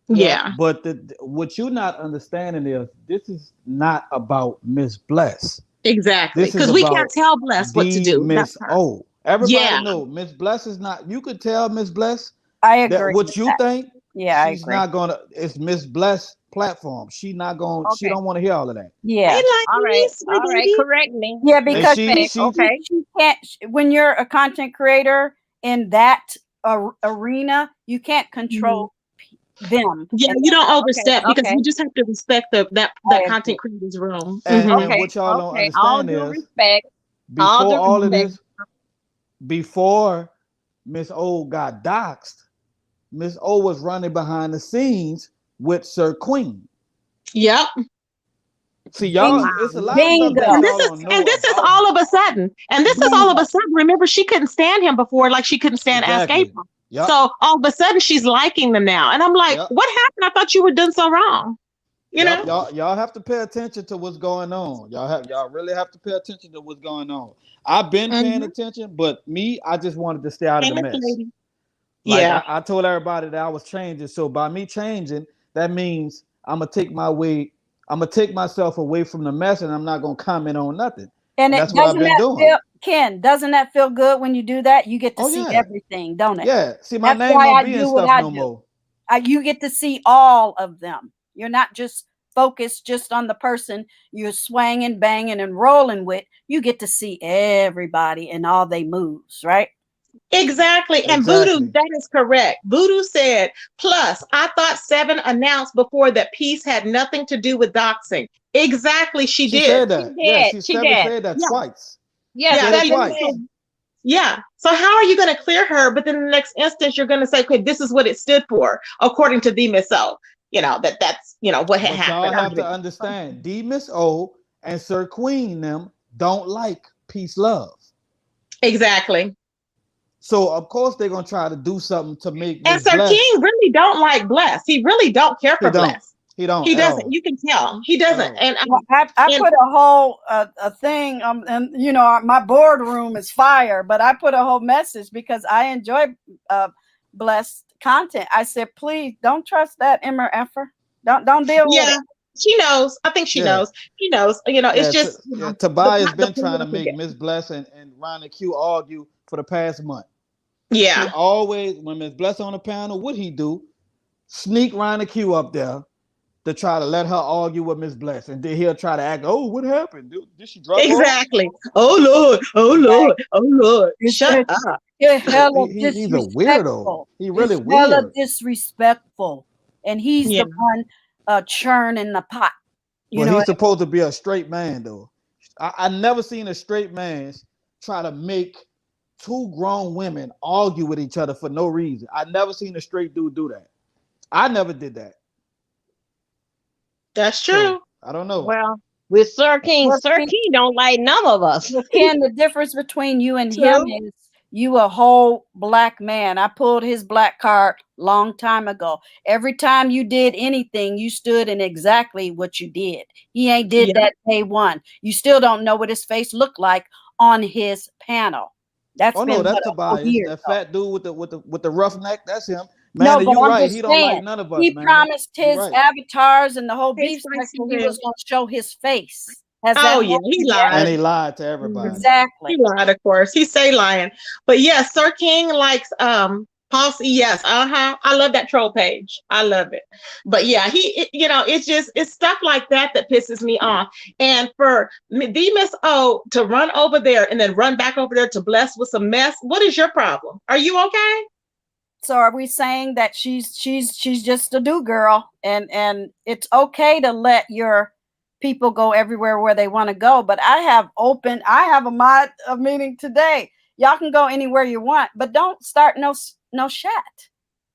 Yeah, But what you're not understanding is this is not about Miss Bless. exactly. This is Because we can't about tell Bless what to the do. That's Miss her. O. Everybody Yeah. know Miss Bless is not. You could tell Miss Bless I that agree what with you that. think. Yeah, I She's agree. not gonna. It's Miss Bless platform. She not gonna. She Okay. don't want to hear all of that. Hey, Yeah. All right. ladies, my All right. baby. Correct me. Yeah, And because she Respect. she Okay. she can't, when you're a content creator in that arena, you can't Mhm. control them. Yeah, And you don't Okay. overstep because Okay. you just have to respect that I agree. content creator's room. and Okay. what y'all don't Okay. All understand due is respect. All before due all of respect. Hmm. this, before Miss O got doxxed, Miss O was running behind the scenes with Sir Queen. Yep. See, y'all, Bing, it's a Wow. lot of stuff that bingo. And this y'all is don't and know this is about all her. of a sudden. And this is all of Bingo. a sudden. Remember, she couldn't stand him before, like she couldn't stand Ask Exactly. April. Yep. So all of a sudden she's liking them now. And I'm like, Yep. what happened? I thought you were doing so wrong. You Yep. know? Y'all have to pay attention to what's going on. Y'all really have to pay attention to what's going on. I've been paying Mm-hmm. attention, but me, I just wanted to stay out of the Famous mess. lady. Like Yeah. I told everybody that I was changing. So by me changing, that means I'm gonna take myself away from the mess and I'm not gonna comment on nothing. And And it that's what I've doesn't been that doing. feel, Ken, doesn't that feel good when you do that? You get to Oh see yeah. everything, don't it? Yeah. See, my That's name why don't I be in do what stuff I no do. more. You get to see all of them. You're not just focused just on the person you're swanging, banging, and rolling with. You get to see everybody and all they moves, right? Exactly. And Voodoo, Exactly. that is correct. Voodoo said, plus, I thought Seven announced before that peace had nothing to do with doxing. Exactly, she She did. said She that. Yeah, did. she She Seven did. said that Yeah. twice. She Yeah. Yeah. said it Seven twice. said. Yeah. So how are you going to clear her? But then in the next instance, you're going to say, okay, this is what it stood for, according to the Miss O. That's what had But y'all happened. have to understand, D Miss O and Sir Queen them don't like peace love. Exactly. So of course they're gonna try to do something to make And Miss Sir Bless. King really don't like Bless. He really don't care He for don't. Bless. He don't He at doesn't. all. You can tell. He At doesn't. all. And Well, I and put a whole a thing and my boardroom is fire, but I put a whole message because I enjoy uh blessed content. I said, please don't trust that MRFer. Don't deal with yeah, it. she knows. I think she Yeah. knows. He knows. It's Yeah. just Yeah. the Tobias the been trying to political make game. Miss Bless and Ronnie Q argue for the past month. He Yeah. always, when Miss Bless on the panel, what he do? Sneak Ronnie Q up there to try to let her argue with Miss Bless. And then he'll try to act, oh, what happened? Did she drop off? Exactly. Oh Lord. Oh Right. Lord. Oh Lord. It's, Shut it's, up. it's Yeah, hella he's a weirdo. disrespectful. He really It's hella weird. disrespectful. And he's Yeah. the one churning the pot. You But know he's what I supposed to be a straight man, though. I never seen a straight man try to make two grown women argue with each other for no reason. I never seen a straight dude do that. I never did that. That's So true. I don't know. Well, with mean? Sir King don't like none of us. Well, Ken, the difference between you and him True. is you a whole black man. I pulled his black card long time ago. Every time you did anything, you stood in exactly what you did. He ain't did Yeah. that day one. You still don't know what his face looked like on his panel. That's Oh been no, that's what, a whole Tobias. year That ago. fat dude with the rough neck. That's him. No, Manny, but you I'm right. just He don't like saying none of us, he Manny. promised You his right. avatars and the whole Hey, beef Spicy section he was Red. going to show his face. Has that Oh yeah, he happened yet? And lied. he lied to Mhm. everybody. Exactly. He lied, of course. He say lying. But yes, Sir King likes Paul C. Yes, uh-huh. I love that troll page. I love it. But yeah, it's stuff like that that pisses me off. And for the Miss O to run over there and then run back over there to Bless with some mess, what is your problem? Are you okay? So are we saying that she's just a do girl and it's okay to let your people go everywhere where they want to go? But I have a meeting today. Y'all can go anywhere you want, but don't start no chat.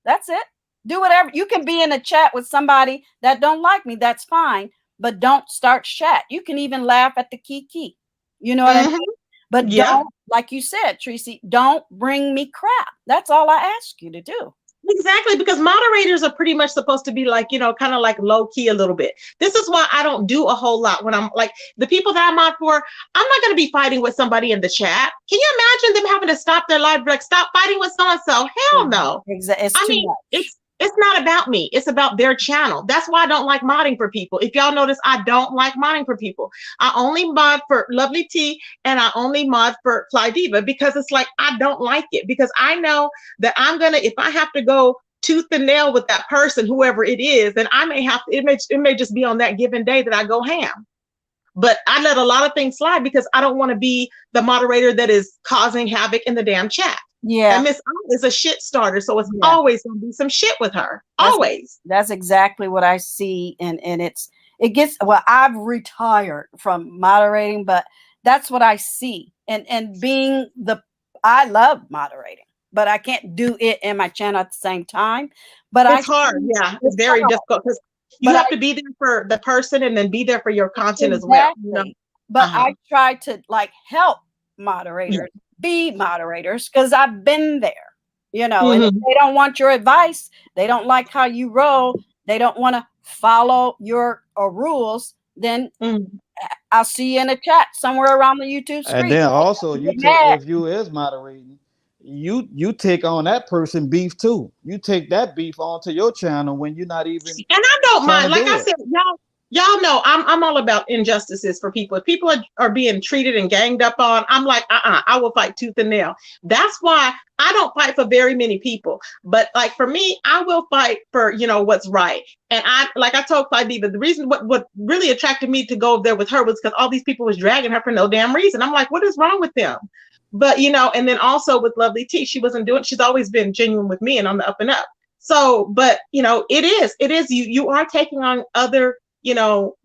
That's it. Do whatever. You can be in a chat with somebody that don't like me. That's fine, but don't start chat. You can even laugh at the kiki. You know what I mean? Mm-hmm. But Yeah. don't, like you said, Tracy, don't bring me crap. That's all I ask you to do. Exactly, because moderators are pretty much supposed to be like, kind of like low key a little bit. This is why I don't do a whole lot when I'm like the people that I'm on for. I'm not going to be fighting with somebody in the chat. Can you imagine them having to stop their live, like stop fighting with so and so? Hell no. Exactly. It's I too mean, much. it's not about me. It's about their channel. That's why I don't like modding for people. If y'all notice, I don't like modding for people. I only mod for Lovely T and I only mod for Fly Diva because it's like I don't like it because I know that I'm gonna if I have to go tooth and nail with that person, whoever it is, then I may have to. It may just be on that given day that I go ham. But I let a lot of things slide because I don't want to be the moderator that is causing havoc in the damn chat. Yeah. And Miss O is a shit starter, so it's always gonna be some shit with her. Always. That's exactly what I see, and it gets well. I've retired from moderating, but that's what I see, and being I love moderating, but I can't do it in my channel at the same time. But it's hard, yeah, it's very difficult because you have to be there for the person and then be there for your content as well. But I try to like help moderators be moderators because I've been there, and if they don't want your advice, they don't like how you roll, they don't want to follow your rules, then I'll see you in a chat somewhere around the YouTube screen. And then also if you is moderating, you take on that person beef too. You take that beef onto your channel when you're not even. And I don't mind. Like I said, y'all know I'm all about injustices for people. If people are being treated and ganged up on, I'm like, I will fight tooth and nail. That's why I don't fight for very many people. But like for me, I will fight for, what's right. And I told Fly Diva, the reason what really attracted me to go over there with her was because all these people was dragging her for no damn reason. I'm like, what is wrong with them? But, and then also with Lovely T, she's always been genuine with me and on the up and up. So, but, it is, you are taking on other,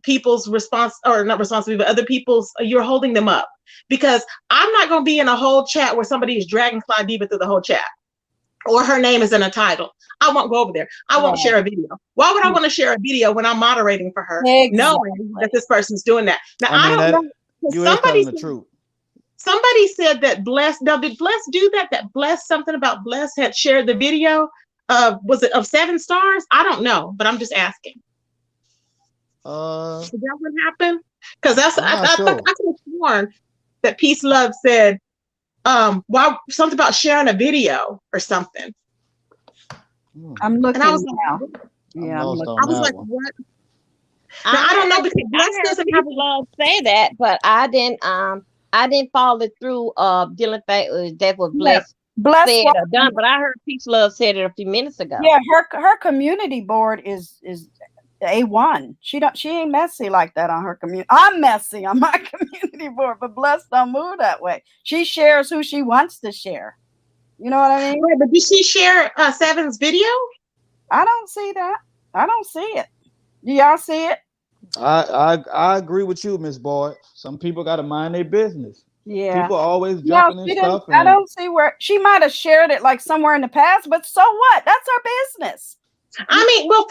people's responsibility, but other people's, you're holding them up because I'm not going to be in a whole chat where somebody is dragging Fly Diva through the whole chat or her name is in a title. I won't go over there. I won't share a video. Why would I want to share a video when I'm moderating for her, knowing that this person's doing that? Now, I don't know. You ain't telling the truth. Somebody said that did Bless do that? That Bless, something about Bless had shared the video was it of 7 stars? I don't know, but I'm just asking. Is that what happened? Because I could have sworn that Peace Love said something about sharing a video or something. I'm looking and I was now. Yeah, I was like, what? Now, I don't know because Bless doesn't have love say that, but I didn't follow through dealing that was Bless said or done, but I heard Peace Love said it a few minutes ago. Yeah, her community board is A1. She ain't messy like that on her community. I'm messy on my community board, but Bless don't move that way. She shares who she wants to share. You know what I mean? Right, but did she share Seven's video? I don't see that. I don't see it. Do y'all see it? I agree with you, Miss Boyd. Some people got to mind their business. Yeah, people always jumping in stuff. I don't see where she might have shared it like somewhere in the past, but so what? That's her business. I mean, well,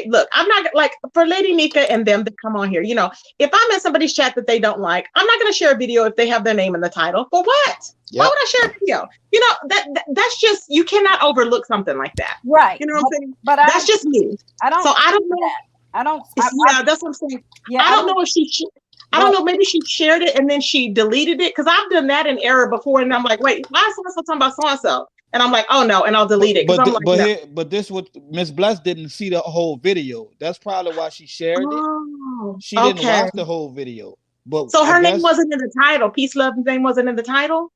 look, I'm not like for Lady Nika and them that come on here. If I'm in somebody's chat that they don't like, I'm not going to share a video if they have their name in the title. For what? Yep. Why would I share a video? That's just, you cannot overlook something like that. Right. You know what I'm saying? But that's just me. I don't know. That's what I'm saying. Yeah, I don't know if I don't know. Maybe she shared it and then she deleted it because I've done that in error before, and I'm like, wait, why is so talking about so and so? And I'm like, oh no, and I'll delete it. But this what Miss Bless didn't see the whole video. That's probably why she shared it. She didn't watch the whole video. But so her name wasn't in the title. Peace Love's name wasn't in the title.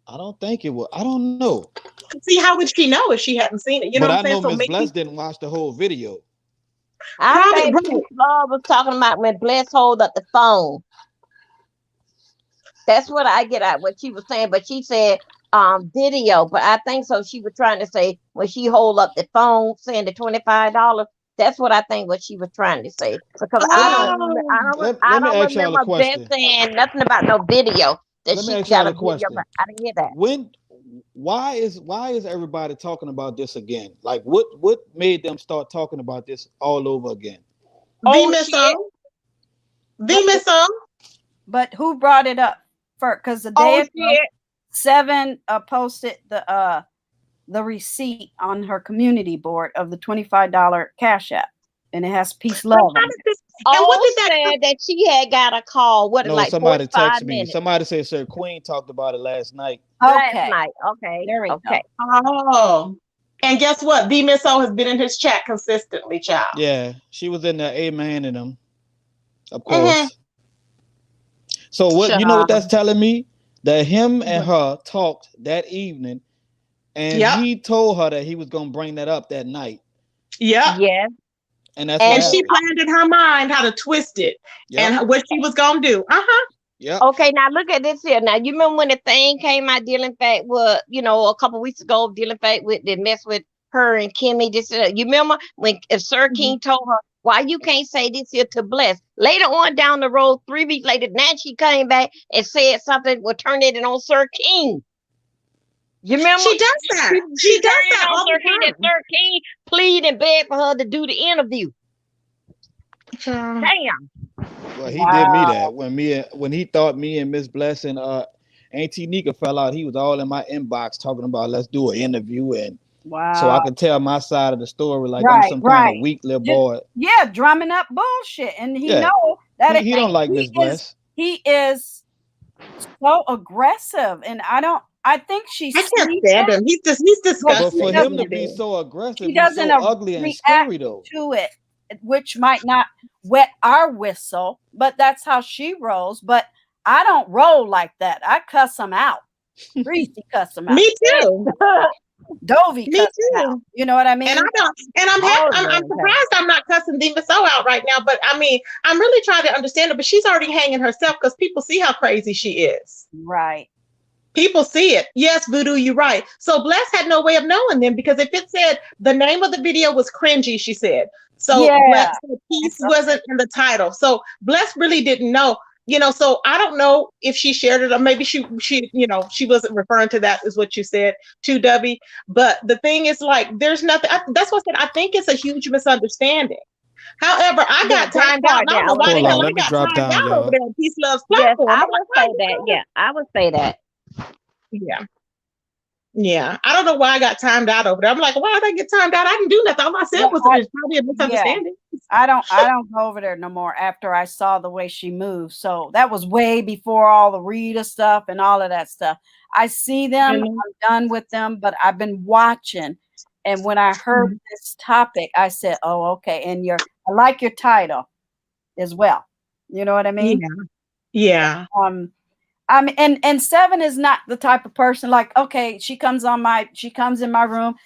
I don't think it was. I don't know. See, how would she know if she hadn't seen it? You know what I'm saying? But I know Miss Bless didn't watch the whole video. I think Peace Love was talking about when Bless hold up the phone. That's what I get at what she was saying, but she said video, but I think so she was trying to say when she hold up the phone saying the $25. That's what I think what she was trying to say. Because I don't remember Bless saying nothing about no video. That she got a video, but I didn't hear that. Why is everybody talking about this again? Like what made them start talking about this all over again? The Miss O. But who brought it up? because the Oh day ago, shit. 7 posted the receipt on her community board of the $25 Cash App, and it has peace, But love how on did it. this? And what Oh, did that? said that she had got a call. What, in No, like somebody 45 texted me. minutes Somebody said Sir Queen talked about it last night. last Okay, night. Okay. there we Okay. go. Oh, and guess what? The Miss O has been in his chat consistently, child. Yeah, she was in there, amen, and them, of Mm-hmm. course. So what? You know what Child. that's telling me? That him and her talked that evening, and Yep. he told her that he was gonna bring that up that night, Yep. Yes. and that's what And And she happened. planned in her mind how to twist it Yep. and what she was gonna do. Yep. okay, now look at this here. Now you remember when the thing came out, dealing fact with, a couple weeks ago, dealing fact with the mess with her and Kimmy. This, you remember when Sir King told her, "Why you can't say this here to Bless?" Later on down the road, 3 weeks later, now she came back and said something. Will turn it on Sir King. You remember? She does that. She She does turned it that on all Sir King. the That Sir King plead and beg for her to do the interview. time. Damn. Well, he did me that when he thought me and Miss Bless and Auntie Nika fell out. He was all in my inbox talking about let's do an interview, and so I Wow. could tell my side of the story like I'm Right, some kind of right. weak little Just, boy. yeah, drumming up bullshit, and he Yeah, know that he don't like Miss Bless. he is so aggressive, and I think she I can't sees stand it, him. He's but But disgusting. for He him to really be is. so aggressive, she he's doesn't so ugly and react scary though. to it, which might not wet our whistle, but that's how she rolls. But I don't roll like that. I cuss them out. Reese cuss them out. Me too. Dovey Me cuss them out. too. You know what I And mean? I don't. And I'm happy. All I'm of them. surprised I'm not cussing Diva So out right now. But I mean, I'm really trying to understand her. But she's already hanging herself because people see how crazy she is. Right. People see it. Yes, Voodoo, you're right. So Bless had no way of knowing them because if it said the name of the video was cringy, she said. So Yeah. Bless, the piece wasn't in the title. So Bless really didn't know. So I don't know if she shared it or maybe she she wasn't referring to that is what you said to Dubby. But the thing is like there's nothing. That's what I said. I think it's a huge misunderstanding. However, I Yeah, got that timed out. part And I there, don't I know would why the Hold say on, hell that. I let me got drop timed down, out over y'all. there on Peace Love's Yes, platform. I I'm would like, why say are you that. doing Yeah, I would say that. Yeah. Yeah. I don't know why I got timed out over there. I'm like, why did I get timed out? I didn't do nothing. All I said Yeah, was it's probably a misunderstanding. I don't go over there no more after I saw the way she moved. So that was way before all the Rita stuff and all of that stuff. I see them, Mhm. I'm done with them, but I've been watching. And when I heard this topic, I said, "Oh, okay." And I like your title as well. You know what I mean? Yeah. Yeah. And 7 is not the type of person like, okay, she comes in my room.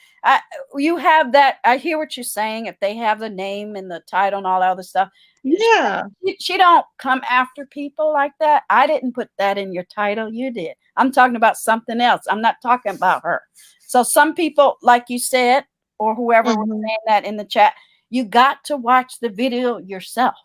You have that. I hear what you're saying. If they have the name and the title and all that other stuff, Yeah. she don't come after people like that. I didn't put that in your title. You did. I'm talking about something else. I'm not talking about her. So some people, like you said, or whoever was Mhm. saying that in the chat, you got to watch the video yourself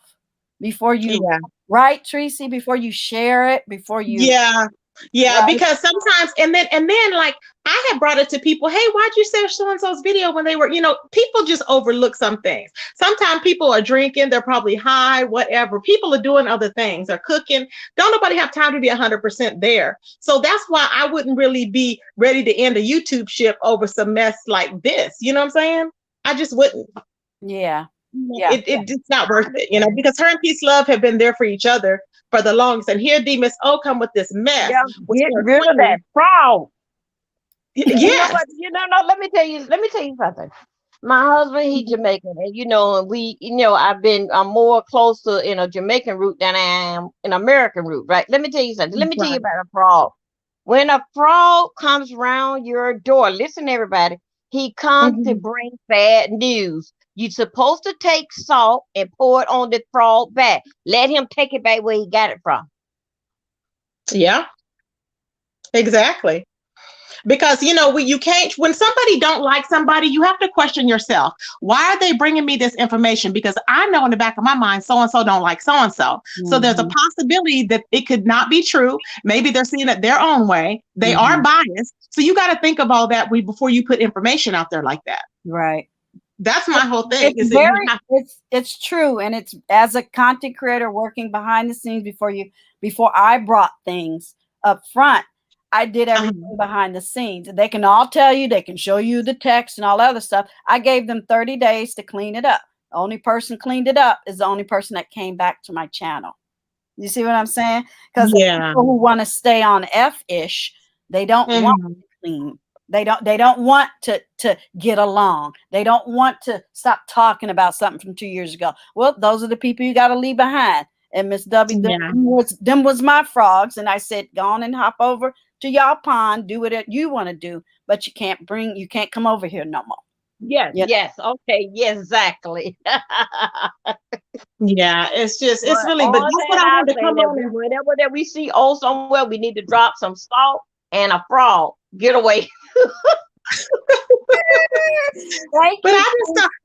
before you, Yeah. right, Tracy? Before you share it, before you, Yeah. Yeah, right? because sometimes and then like I had brought it to people, hey, why'd you share so and so's video when they were, people just overlook some things. Sometimes people are drinking, they're probably high, whatever. People are doing other things, they're cooking. Don't nobody have time to be 100% there. So that's why I wouldn't really be ready to end a YouTube ship over some mess like this. You know what I'm saying? I just wouldn't. Yeah. Yeah. It's not worth it, because her and Peace Love have been there for each other for the longest. And here D Miss O come with this mess Yeah, with get her rid of that queen. fraud. You know Yes. what? Let me tell you something. My husband, he Jamaican, and and we, I'm more close to in a Jamaican root than I am in American root, right? Let me tell you something. Let me tell you Right. about a fraud. When a fraud comes around your door, listen, everybody, he comes to Mhm. bring bad news. You're supposed to take salt and pour it on the fraud back. Let him take it back where he got it from. Yeah, exactly. Because you can't, when somebody don't like somebody, you have to question yourself. Why are they bringing me this information? Because I know in the back of my mind so and so don't like so and so. So there's a possibility that it could not be true. Maybe they're seeing it their own way. They are biased. So you got to think of all that before you put information out there like that. Right. That's my whole thing. It's Is that you have it's true, and it's as a content creator working behind the scenes before I brought things up front. I did Uh-huh. everything behind the scenes. They can all tell you, they can show you the text and all other stuff. I gave them 30 days to clean it up. The only person cleaned it up is the only person that came back to my channel. You see what I'm saying? Because Yeah. people who want to stay on F-ish, they don't want Mhm. to clean. They don't want to get along. They don't want to stop talking about something from 2 years ago. Well, those are the people you got to leave behind. And Miss W, Yeah. them was my frogs. And I said, go on and hop over to y'all pond, do what you want to do, but you can't come over here no more. Yes, Yeah. yes, okay, yes, exactly. Yeah. It's But really, but on that's what that I wanted to come island, that on and whenever that we see old somewhere, we need to drop some salt and a frog. Get away. Thank but you.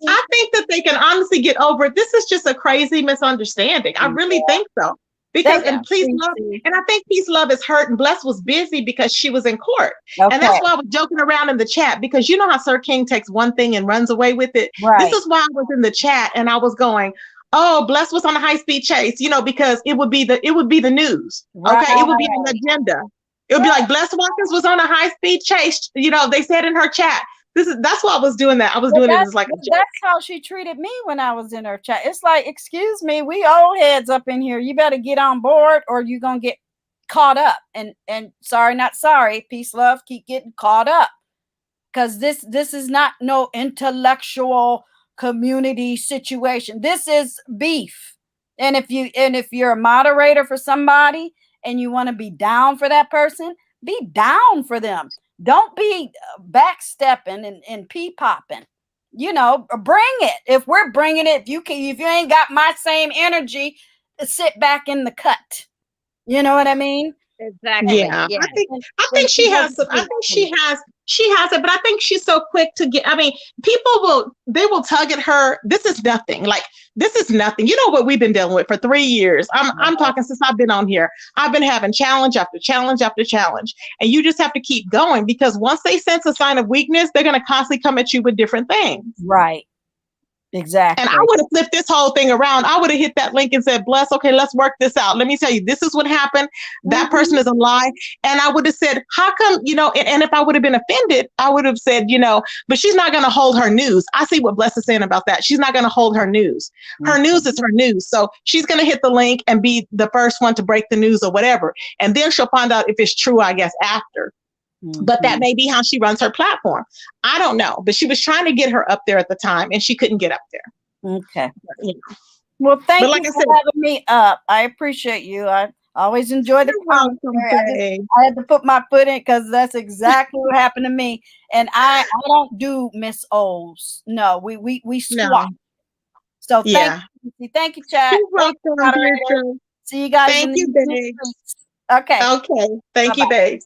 I think that they can honestly get over it. This is just a crazy misunderstanding. I really think so. Because, Thank Yeah. and please you. love, and I think Peace Love is hurt and Bless was busy because she was in court. And that's Okay. why I was joking around in the chat, because you know how Sir King takes one thing and runs away with it. This Right. is why I was in the chat and I was going, oh, Bless was on a high speed chase, because it would be the news. Okay. It would be an agenda. It would be like Bless Watkins was on a high speed chase. They said in her chat. That's why I was doing that. I was doing it as like a joke. That's how she treated me when I was in her chat. It's like, excuse me, we old heads up in here. You better get on board or you're gonna get caught up. And sorry, not sorry. Peace, love, keep getting caught up. Because this is not no intellectual community situation. This is beef. And if you're a moderator for somebody and you want to be down for that person, be down for them. Don't be backstepping and pee popping. Bring it. If we're bringing it, if you ain't got my same energy, sit back in the cut. You know what I mean? Exactly. Yeah, Yeah. I think she has some. I think she has it, but I think she's so quick to get. I mean, they will tug at her. This is nothing. Like, this is nothing. You know what we've been dealing with for 3 years. I'm talking since I've been on here. I've been having challenge after challenge after challenge, and you just have to keep going, because once they sense a sign of weakness, they're going to constantly come at you with different things. Right. Exactly. And I would have flipped this whole thing around. I would have hit that link and said, Bless, okay, let's work this out. Let me tell you, this is what happened. That person is a lie. And I would have said, how come, and if I would have been offended, I would have said, but she's not going to hold her news. I see what Bless is saying about that. She's not going to hold her news. Her news is her news. So she's going to hit the link and be the first one to break the news or whatever. And then she'll find out if it's true, I guess, after. But that may be how she runs her platform. I don't know. But she was trying to get her up there at the time, and she couldn't get up there. Okay. Well, thank like you I for said, having me up. I appreciate you. I always enjoy the commentary. I had to put my foot in because that's exactly what happened to me. And I don't do Miss O's. No, we swap. No. So Yeah. thank you, chat. You're welcome, Deirdre. See you guys. Thank you, babe. Okay. Okay. Thank you, babe.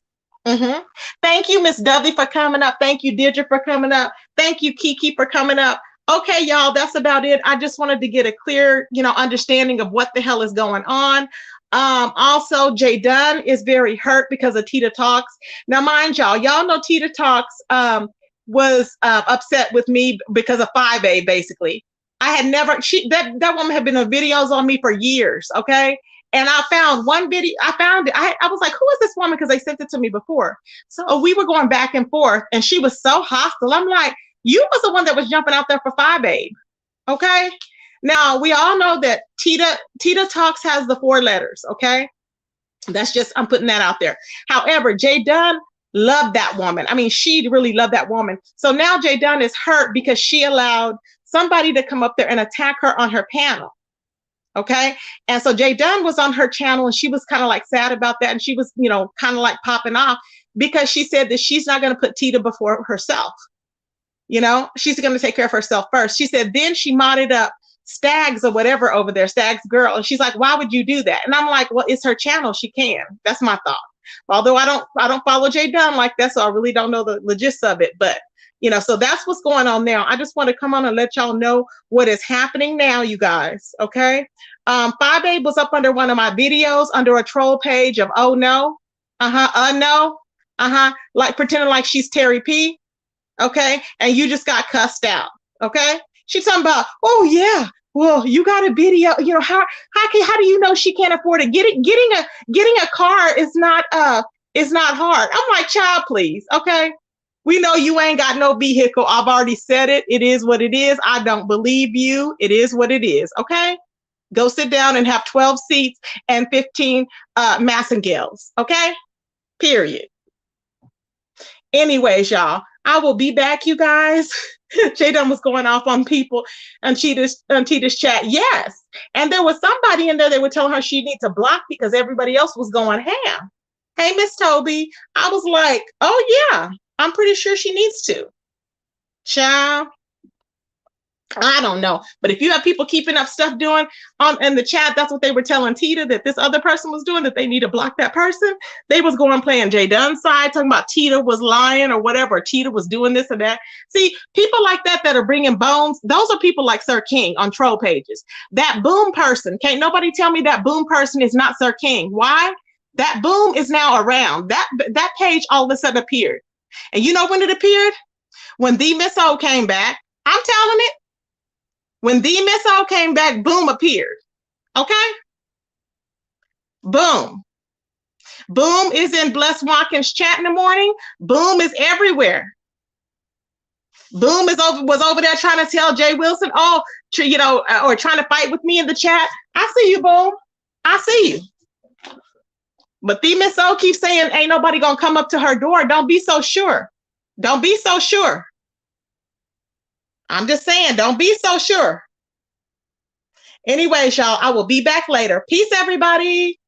Thank you, Miss Dudley, for coming up. Thank you, Deirdre, for coming up. Thank you, Kiki, for coming up. Okay, y'all, that's about it. I just wanted to get a clear, understanding of what the hell is going on. Also, Jay Dunn is very hurt because of Tita Talks. Now, mind y'all know Tita Talks was upset with me because of 5A, basically. I had never, that woman had been on videos on me for years, okay? And I found one video, I was like, who is this woman? Because they sent it to me before. So we were going back and forth, and she was so hostile. I'm like, you was the one that was jumping out there for 5A, okay? Now, we all know that Tita Talks has the 4 letters, okay? I'm putting that out there. However, Jay Dunn loved that woman. I mean, she really loved that woman. So now Jay Dunn is hurt because she allowed somebody to come up there and attack her on her panel. Okay. And so Jay Dunn was on her channel, and she was kind of like sad about that. And she was, kind of like popping off because she said that she's not going to put Tita before herself. She's going to take care of herself first. She said, then she modded up Stags or whatever over there, Stags Girl. And she's like, why would you do that? And I'm like, well, it's her channel. She can. That's my thought. Although I don't follow Jay Dunn like that. So I really don't know the gist of it. But so that's what's going on now. I just want to come on and let y'all know what is happening now, you guys. Okay. 5A was up under one of my videos under a troll page of, oh no. No. Like pretending like she's Terry P. Okay. And you just got cussed out. Okay. She's talking about, oh yeah, well, you got a video, how do you know she can't afford it? Getting a car is not hard. I'm like, child, please, okay? We know you ain't got no vehicle. I've already said it. It is what it is. I don't believe you. It is what it is, okay? Go sit down and have 12 seats and 15 massengales, okay? Period. Anyways, y'all, I will be back, you guys. Jadon was going off on people and Tita's chat. Yes. And there was somebody in there that were telling her she needs to block because everybody else was going ham. Hey, Miss Toby. I was like, oh yeah, I'm pretty sure she needs to. Child. I don't know. But if you have people keeping up stuff doing in the chat, that's what they were telling Tita, that this other person was doing, that they need to block that person. They was going playing Jay Dunn's side, talking about Tita was lying or whatever, or Tita was doing this and that. See, people like that are bringing bones, those are people like Sir King on troll pages. That boom person, can't nobody tell me that boom person is not Sir King. Why? That boom is now around. That page all of a sudden appeared. And you know when it appeared? When the Miss O came back. I'm telling it. When the Miss O came back, boom appeared. Okay? Boom. Boom is in Bless Watkins' chat in the morning. Boom is everywhere. Boom was over there trying to tell Jay Wilson, or trying to fight with me in the chat. I see you, Boom. I see you. But the Miss O keeps saying, ain't nobody gonna come up to her door. Don't be so sure. Don't be so sure. I'm just saying, don't be so sure. Anyways, y'all, I will be back later. Peace, everybody.